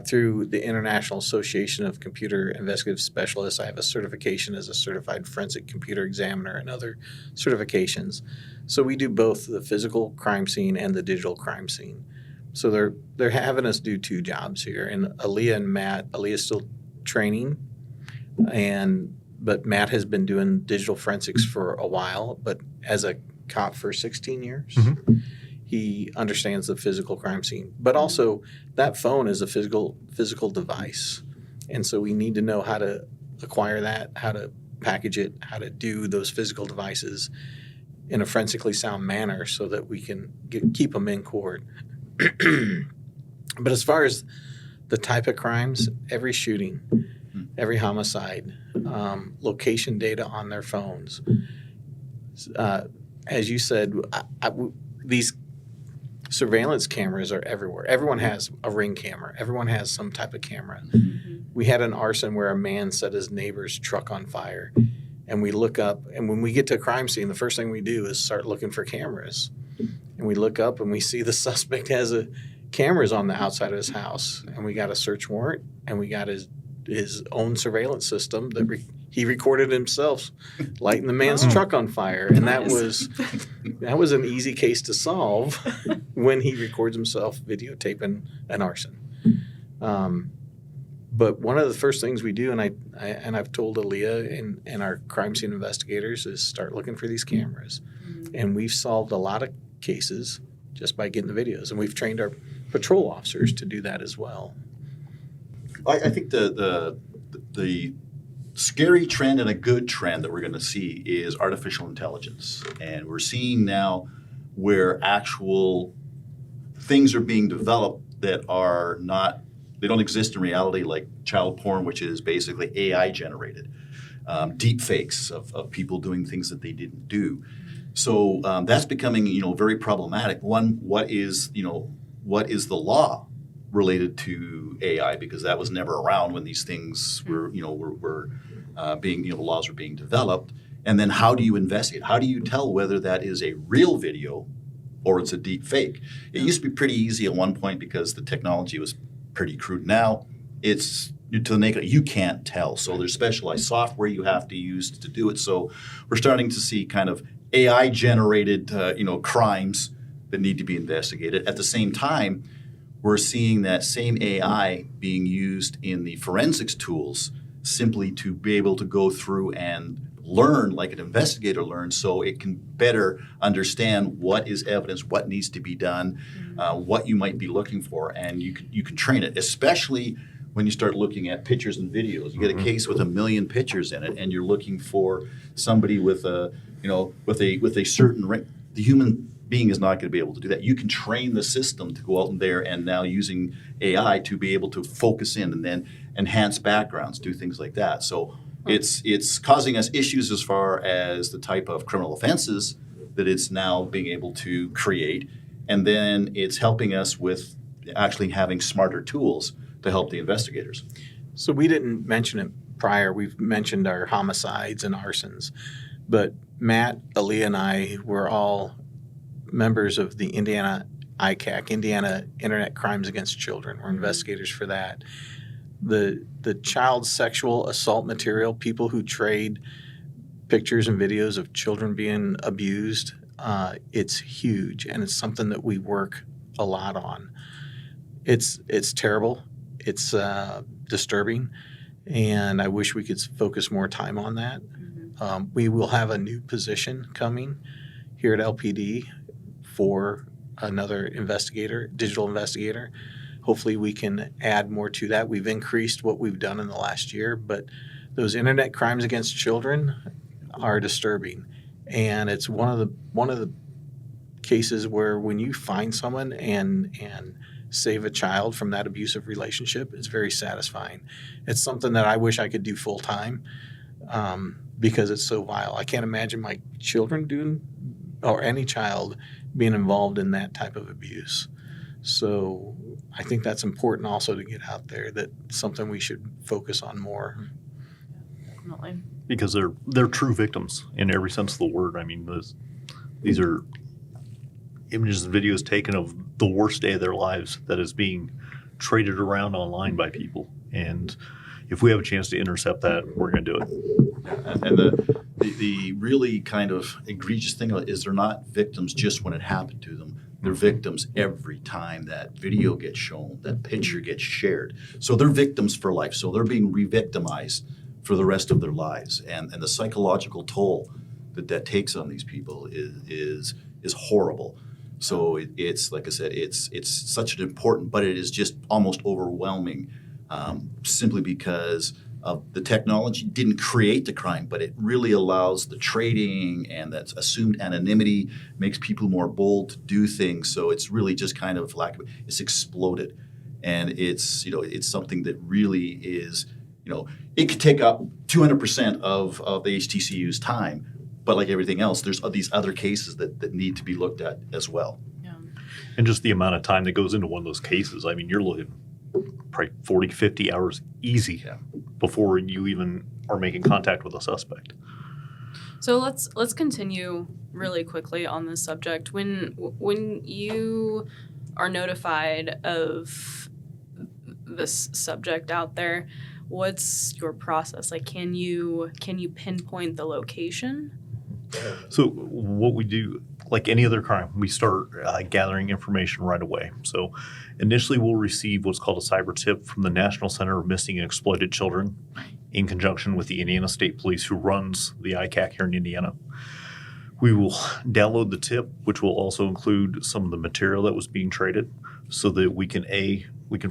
through the International Association of Computer Investigative Specialists. I have a certification as a certified forensic computer examiner and other certifications. So we do both the physical crime scene and the digital crime scene. So they're having us do two jobs here. And Aaliyah and Matt, Aaliyah's still training, but Matt has been doing digital forensics for a while, but as a cop for 16 years. He understands the physical crime scene. But also, that phone is a physical device. And so we need to know how to acquire that, how to package it, how to do those physical devices in a forensically sound manner so that we can keep them in court. But as far as the type of crimes, every shooting, every homicide, location data on their phones. As you said, these surveillance cameras are everywhere. Everyone has a Ring camera. Everyone has some type of camera. We had an arson where a man set his neighbor's truck on fire. And we look up, and when we get to a crime scene, the first thing we do is start looking for cameras. And we look up, and we see the suspect has cameras on the outside of his house. And we got a search warrant, and we got his own surveillance system that he recorded himself lighting the man's truck on fire, and that was an easy case to solve when he records himself videotaping an arson. But one of the first things we do, and I've told Aaliyah and our crime scene investigators, is start looking for these cameras. And we've solved a lot of cases just by getting the videos, and we've trained our patrol officers to do that as well. I think the scary trend and a good trend that we're going to see is artificial intelligence. And we're seeing now where actual things are being developed that are not, they don't exist in reality, like child porn, which is basically AI generated, deep fakes of people doing things that they didn't do. So that's becoming, very problematic. One, what is the law related to AI? Because that was never around when these things were being, the laws were being developed. And then how do you investigate? How do you tell whether that is a real video or it's a deep fake? It used to be pretty easy at one point because the technology was pretty crude. Now it's to the naked, you can't tell. So there's specialized software you have to use to do it. So we're starting to see kind of AI generated, crimes that need to be investigated. At the same time, we're seeing that same AI being used in the forensics tools simply to be able to go through and learn like an investigator learns, so it can better understand what is evidence, what needs to be done, what you might be looking for, and you can train it, especially when you start looking at pictures and videos. You get a case with 1 million pictures in it, and you're looking for somebody with a certain rank. The human being is not going to be able to do that. You can train the system to go out in there and now using AI to be able to focus in and then enhance backgrounds, do things like that. So it's causing us issues as far as the type of criminal offenses that it's now being able to create. And then it's helping us with actually having smarter tools to help the investigators. So we didn't mention it prior. We've mentioned our homicides and arsons. But Matt, Aaliyah, and I were all members of the Indiana ICAC, Indiana Internet Crimes Against Children. We're investigators for that. The child sexual assault material, people who trade pictures and videos of children being abused, it's huge, and it's something that we work a lot on. It's terrible. It's disturbing, and I wish we could focus more time on that. We will have a new position coming here at LPD for another investigator, digital investigator. Hopefully we can add more to that. We've increased what we've done in the last year, but those internet crimes against children are disturbing. And it's one of the cases where when you find someone and save a child from that abusive relationship, it's very satisfying. It's something that I wish I could do full time because it's so vile. I can't imagine my children doing, or any child being involved in that type of abuse. So I think that's important also to get out there. That's something we should focus on more. Definitely. Because they're true victims in every sense of the word. I mean, these are images and videos taken of the worst day of their lives that is being traded around online by people. And if we have a chance to intercept that, we're going to do it. And the really kind of egregious thing is they're not victims just when it happened to them. They're victims every time that video gets shown, that picture gets shared. So they're victims for life. So they're being re-victimized for the rest of their lives. And the psychological toll that takes on these people is horrible. So it's like I said, it's such an important, but it is just almost overwhelming simply because of the technology didn't create the crime, but it really allows the trading and that assumed anonymity makes people more bold to do things. So it's really just kind of it's exploded. And it's something that really is, it could take up 200% of the HTCU's time. But like everything else, there's these other cases that need to be looked at as well. Yeah. And just the amount of time that goes into one of those cases, I mean, you're looking probably 40, 50 hours easy before you even are making contact with a suspect. So let's continue really quickly on this subject. When you are notified of this subject out there, what's your process? Like, can you pinpoint the location? So what we do, like any other crime, we start gathering information right away. So initially we'll receive what's called a cyber tip from the National Center of Missing and Exploited Children in conjunction with the Indiana State Police, who runs the ICAC here in Indiana. We will download the tip, which will also include some of the material that was being traded, so that we can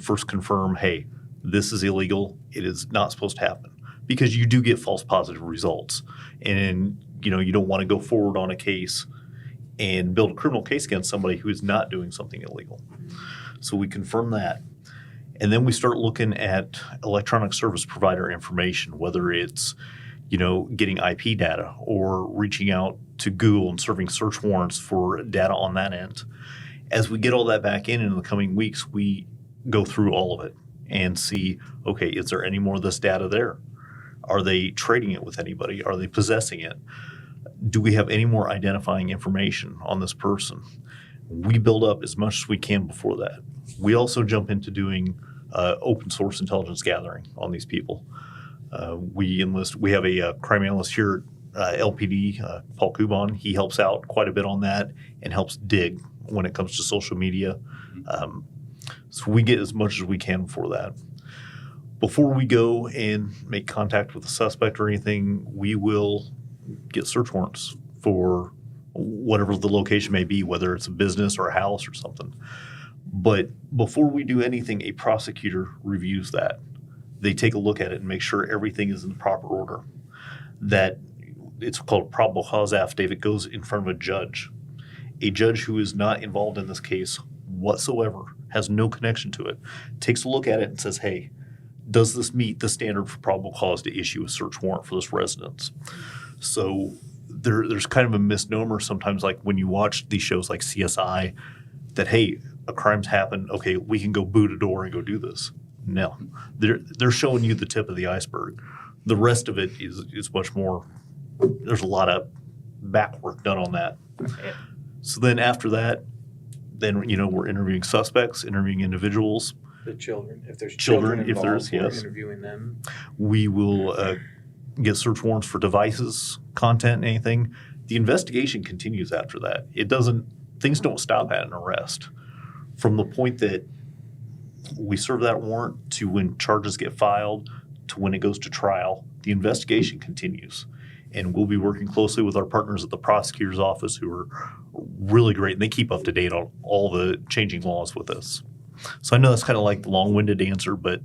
first confirm, hey, this is illegal. It is not supposed to happen, because you do get false positive results. And you don't want to go forward on a case and build a criminal case against somebody who is not doing something illegal. So we confirm that. And then we start looking at electronic service provider information, whether it's, getting IP data or reaching out to Google and serving search warrants for data on that end. As we get all that back in the coming weeks, we go through all of it and see, okay, is there any more of this data there? Are they trading it with anybody? Are they possessing it? Do we have any more identifying information on this person? We build up as much as we can before that. We also jump into doing open source intelligence gathering on these people. We have a crime analyst here at LPD, Paul Kuban. He helps out quite a bit on that and helps dig when it comes to social media. So we get as much as we can before that. Before we go and make contact with the suspect or anything, we will get search warrants for whatever the location may be, whether it's a business or a house or something. But before we do anything, a prosecutor reviews that. They take a look at it and make sure everything is in the proper order. That it's called a probable cause affidavit, goes in front of a judge. A judge who is not involved in this case whatsoever, has no connection to it, takes a look at it and says, hey, does this meet the standard for probable cause to issue a search warrant for this residence? So there's kind of a misnomer sometimes, like when you watch these shows like CSI, that, hey, a crime's happened, okay, we can go boot a door and go do this. No, they're showing you the tip of the iceberg. The rest of it is much more, there's a lot of back work done on that. So then after that, then, we're interviewing suspects, interviewing individuals. The children, if there's Children, children if there's, involved, we're yes. interviewing them. We will get search warrants for devices, content, anything. The investigation continues after that. Things don't stop at an arrest. From the point that we serve that warrant to when charges get filed to when it goes to trial, the investigation continues. And we'll be working closely with our partners at the prosecutor's office, who are really great, and they keep up to date on all the changing laws with us. So I know that's kind of like the long-winded answer, but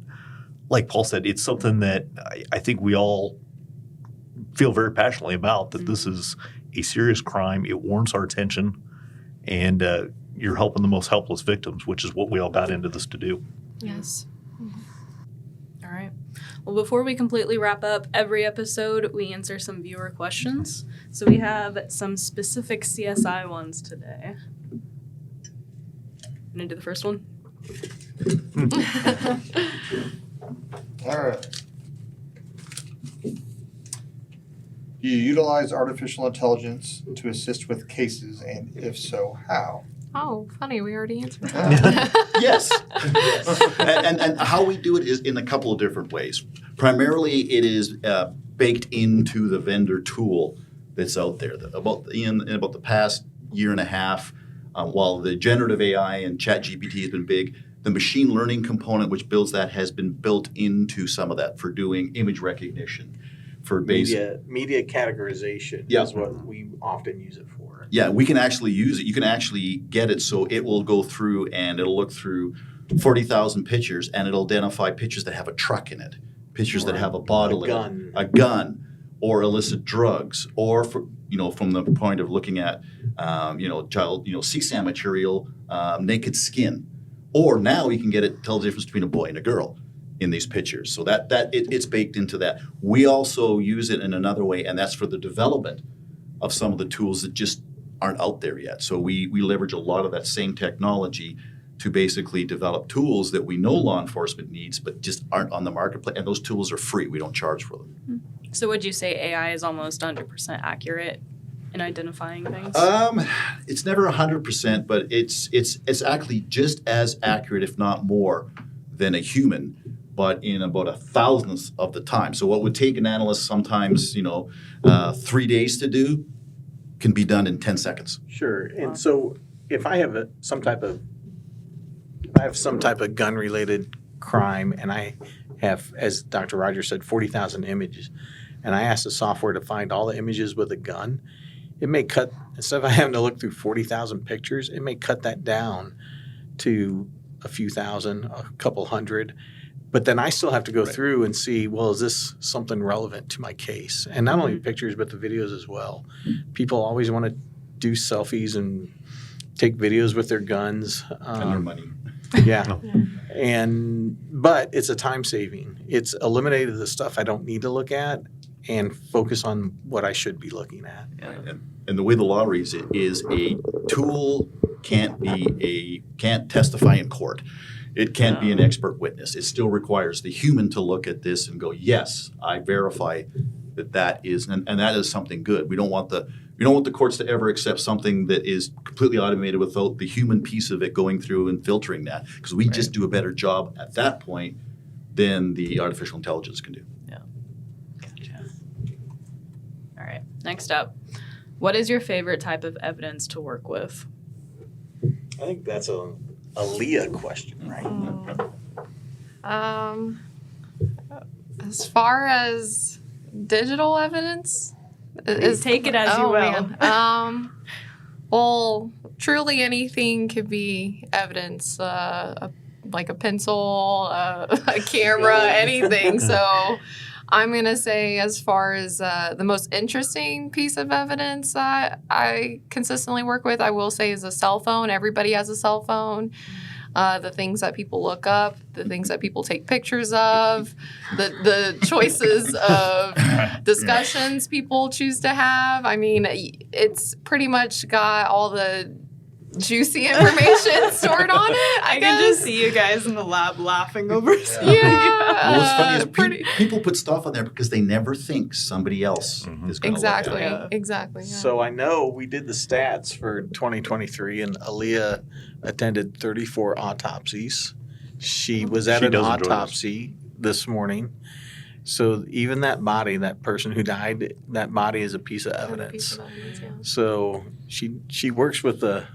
like Paul said, it's something that I think we all feel very passionately about, that this is a serious crime. It warrants our attention, and you're helping the most helpless victims, which is what we all got into this to do. Yes. All right. Well, before we completely wrap up, every episode we answer some viewer questions. So we have some specific CSI ones today. Gonna do the first one? All right. Do you utilize artificial intelligence to assist with cases, and if so, how? Oh, funny. We already answered that. Yes. And how we do it is in a couple of different ways. Primarily, it is baked into the vendor tool that's out there. In about the past year and a half, while the generative AI and ChatGPT has been big, the machine learning component which builds that has been built into some of that for doing image recognition. For Media categorization is what we often use it for. Yeah, we can actually use it. You can actually get it so it will go through and it'll look through 40,000 pictures, and it'll identify pictures that have a truck in it, pictures that have a bottle in it, a gun, or illicit drugs, or from the point of looking at child CSAM material, naked skin, or now you can tell the difference between a boy and a girl in these pictures. So it's baked into that. We also use it in another way, and that's for the development of some of the tools that just aren't out there yet. So we leverage a lot of that same technology to basically develop tools that we know law enforcement needs, but just aren't on the marketplace. And those tools are free. We don't charge for them. So would you say AI is almost 100% accurate in identifying things? It's never 100%, but it's actually just as accurate, if not more, than a human but in about a thousandth of the time. So what would take an analyst sometimes, 3 days to do can be done in 10 seconds. Sure. And so if I have some type of gun-related crime, and I have, as Dr. Rogers said, 40,000 images, and I ask the software to find all the images with a gun, it may cut, instead of having to look through 40,000 pictures, it may cut that down to a few thousand, a couple hundred. But then I still have to go through and see, well, is this something relevant to my case? And not only pictures, but the videos as well. People always want to do selfies and take videos with their guns. And their money. Yeah. But it's a time saving. It's eliminated the stuff I don't need to look at and focus on what I should be looking at. And the way the law reads it is a tool can't testify in court. It can't be an expert witness. It still requires the human to look at this and go, yes, I verify that is, and that is something good. We don't want the courts to ever accept something that is completely automated without the human piece of it going through and filtering that, because we just do a better job at that point than the artificial intelligence can do. Yeah. Gotcha. All right. Next up, what is your favorite type of evidence to work with? I think that's a Leah question, right? As far as digital evidence, Take it as you will. Man. Well, truly anything could be evidence, like a pencil, a camera, anything. So I'm going to say as far as the most interesting piece of evidence I consistently work with, I will say is a cell phone. Everybody has a cell phone. The things that people look up, the things that people take pictures of, the choices of discussions people choose to have. I mean, it's pretty much got all the juicy information stored on it. I can just see you guys in the lab laughing over stuff. Yeah. What's funny is people put stuff on there because they never think somebody else is going to Exactly. look at it. Exactly. Yeah. So I know we did the stats for 2023, and Aaliyah attended 34 autopsies. She was at an does enjoy autopsy this morning. So even that body, that person who died, that body is a piece of evidence. So she works with the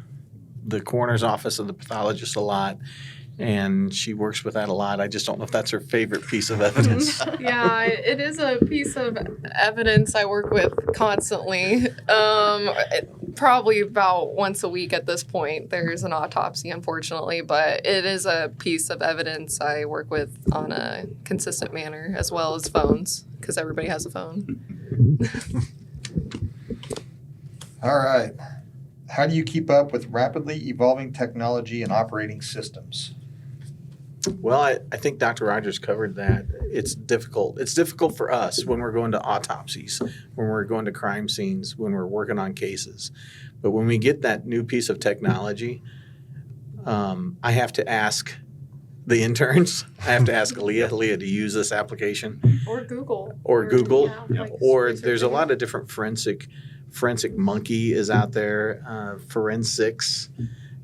coroner's office and the pathologist a lot, and she works with that a lot. I just don't know if that's her favorite piece of evidence. Yeah, it is a piece of evidence I work with constantly. Probably about once a week at this point, there's an autopsy, unfortunately, but it is a piece of evidence I work with on a consistent manner, as well as phones, because everybody has a phone. All right. How do you keep up with rapidly evolving technology and operating systems? Well, I think Dr. Rogers covered that. It's difficult. It's difficult for us when we're going to autopsies, when we're going to crime scenes, when we're working on cases. But when we get that new piece of technology, I have to ask the interns. I have to ask Aaliyah to use this application. Or Google. Or Google. Yeah, like Or there's a lot of different forensic monkey is out there. Forensics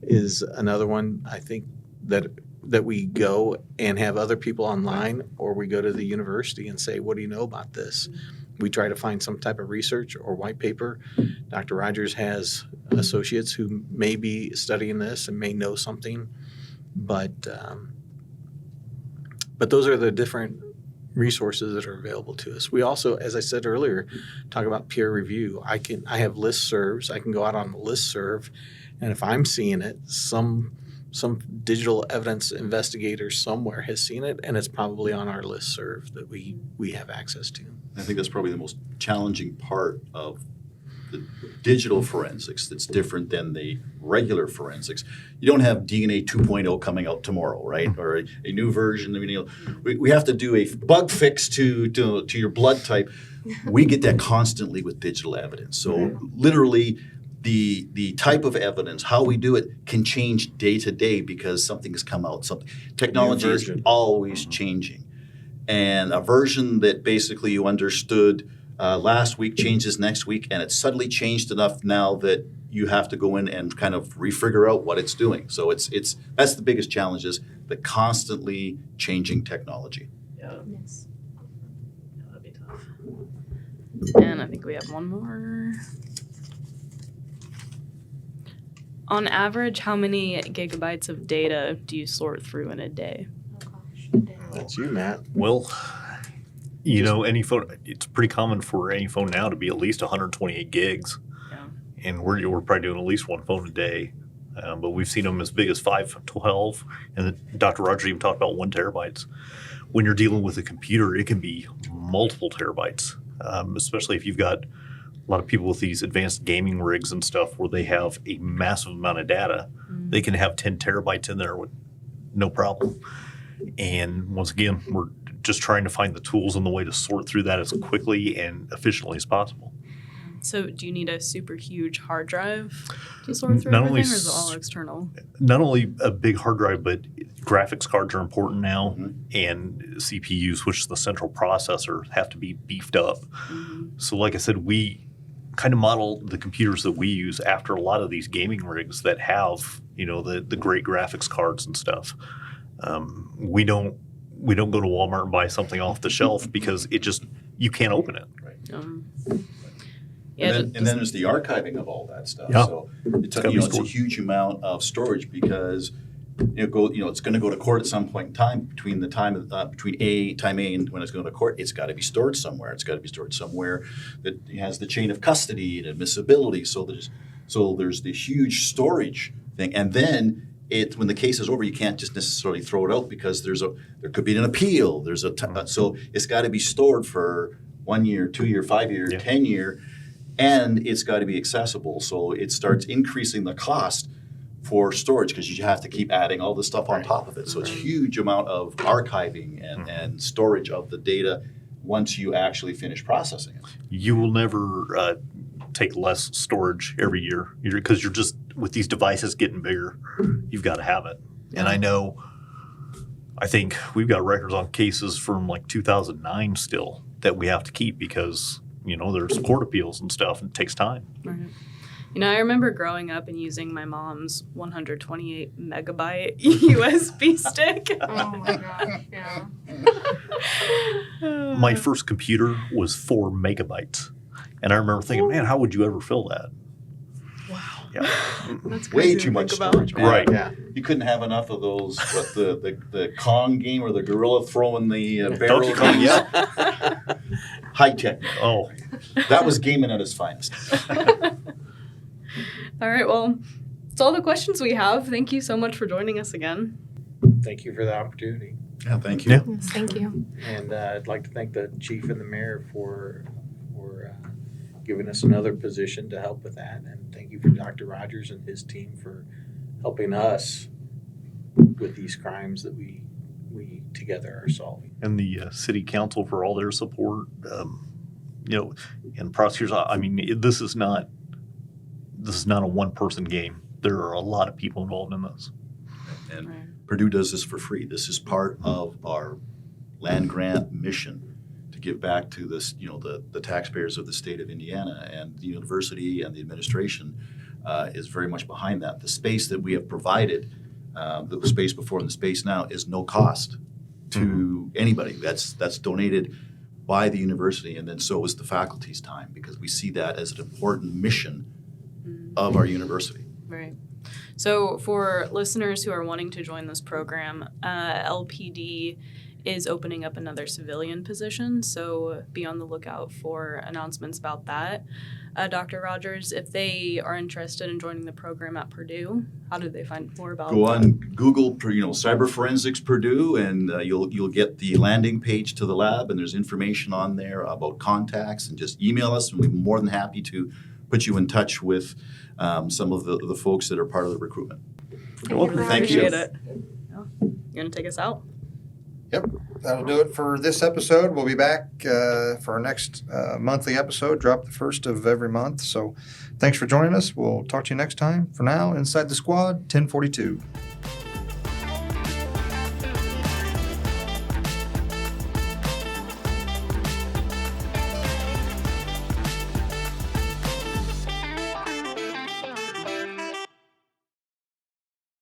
is another one, I think, that we go and have other people online, or we go to the university and say, what do you know about this? We try to find some type of research or white paper. Dr. Rogers has associates who may be studying this and may know something, but those are the different resources that are available to us. We also, as I said earlier, talk about peer review. I have listservs. I can go out on the listserv, and if I'm seeing it, some digital evidence investigator somewhere has seen it, and it's probably on our listserv that we have access to. I think that's probably the most challenging part of the digital forensics that's different than the regular forensics. You don't have DNA 2.0 coming out tomorrow, right? Or a new version. I mean, we have to do a bug fix to your blood type. We get that constantly with digital evidence. So literally the type of evidence, how we do it, can change day to day because something has come out. Technology is always changing. And a version that basically you understood last week changes next week, and it's suddenly changed enough now that you have to go in and kind of refigure out what it's doing. So it's that's the biggest challenge, is the constantly changing technology. Yeah. Yes. Yeah, that'd be tough. And I think we have one more. On average, how many gigabytes of data do you sort through in a day? Oh gosh. A day. That's you, Matt. Well, you know, any phone, it's pretty common for any phone now to be at least 128 gigs. Yeah. And we're probably doing at least one phone a day. But we've seen them as big as 512. And Dr. Rogers even talked about 1 terabytes. When you're dealing with a computer, it can be multiple terabytes, especially if you've got a lot of people with these advanced gaming rigs and stuff where they have a massive amount of data. They can have 10 terabytes in there with no problem. And once again, we're just trying to find the tools and the way to sort through that as quickly and efficiently as possible. So do you need a super huge hard drive to sort through Not everything, only or is it all external? Not only a big hard drive, but graphics cards are important now, and CPUs, which is the central processor, have to be beefed up. So like I said, we kind of model the computers that we use after a lot of these gaming rigs that have, you know, the great graphics cards and stuff. We don't go to Walmart and buy something off the shelf because you can't open it. Yeah, And then there's the archiving of all that stuff. Yeah. So it's gotta be it's a stored. huge amount of storage, because it's going to go to court at some point in time. Between the time time A and when it's going to court, it's got to be stored somewhere. It's got to be stored somewhere that has the chain of custody and admissibility. So there's this huge storage thing, and then when the case is over, you can't just necessarily throw it out, because there could be an appeal. So it's got to be stored for 1 year, 2 year, 5 year, 10 year. And it's got to be accessible. So it starts increasing the cost for storage, because you have to keep adding all this stuff on top of it. So it's a huge amount of archiving and storage of the data once you actually finish processing it. You will never take less storage every year, because you're just, with these devices getting bigger, you've got to have it. And I think we've got records on cases from like 2009 still that we have to keep, because you know, there's court appeals and stuff, and it takes time. Right. You know, I remember growing up and using my mom's 128 megabyte USB stick. Oh my gosh, yeah. My first computer was 4 megabytes. And I remember thinking, man, how would you ever fill that? Wow. Yeah. That's crazy Way to too much think about. storage, man. Right. Yeah. You couldn't have enough of those. What the Kong game, or the gorilla throwing the barrel? Donkey Kong, games? yeah. High tech. Oh, That was gaming at its finest. All right, well, that's all the questions we have. Thank you so much for joining us again. Thank you for the opportunity. Yeah, thank you. Yeah. Yes, thank you. And I'd like to thank the chief and the mayor for giving us another position to help with that. And thank you for Dr. Rogers and his team for helping us with these crimes that we together are solving. and the city council for all their support. You know, and prosecutors, I mean, this is not a one-person game. There are a lot of people involved in this. And Right. Purdue does this for free. This is part of our land grant mission to give back to this, the taxpayers of the state of Indiana, and the university and the administration is very much behind that. The space that we have provided, the space before and the space now, is no cost to anybody. That's donated by the university, and then so is the faculty's time, because we see that as an important mission of our university. Right. So for listeners who are wanting to join this program, LPD is opening up another civilian position, so be on the lookout for announcements about that. Dr. Rogers, if they are interested in joining the program at Purdue, how do they find more about Go that? on Google, cyber forensics Purdue, and you'll get the landing page to the lab, and there's information on there about contacts, and just email us, and we're more than happy to put you in touch with some of the folks that are part of the recruitment. Thank you. Appreciate it. Yeah. You gonna take us out? Yep, that'll do it for this episode. We'll be back for our next monthly episode, drop the first of every month. So thanks for joining us. We'll talk to you next time. For now, Inside the Squad, 1042.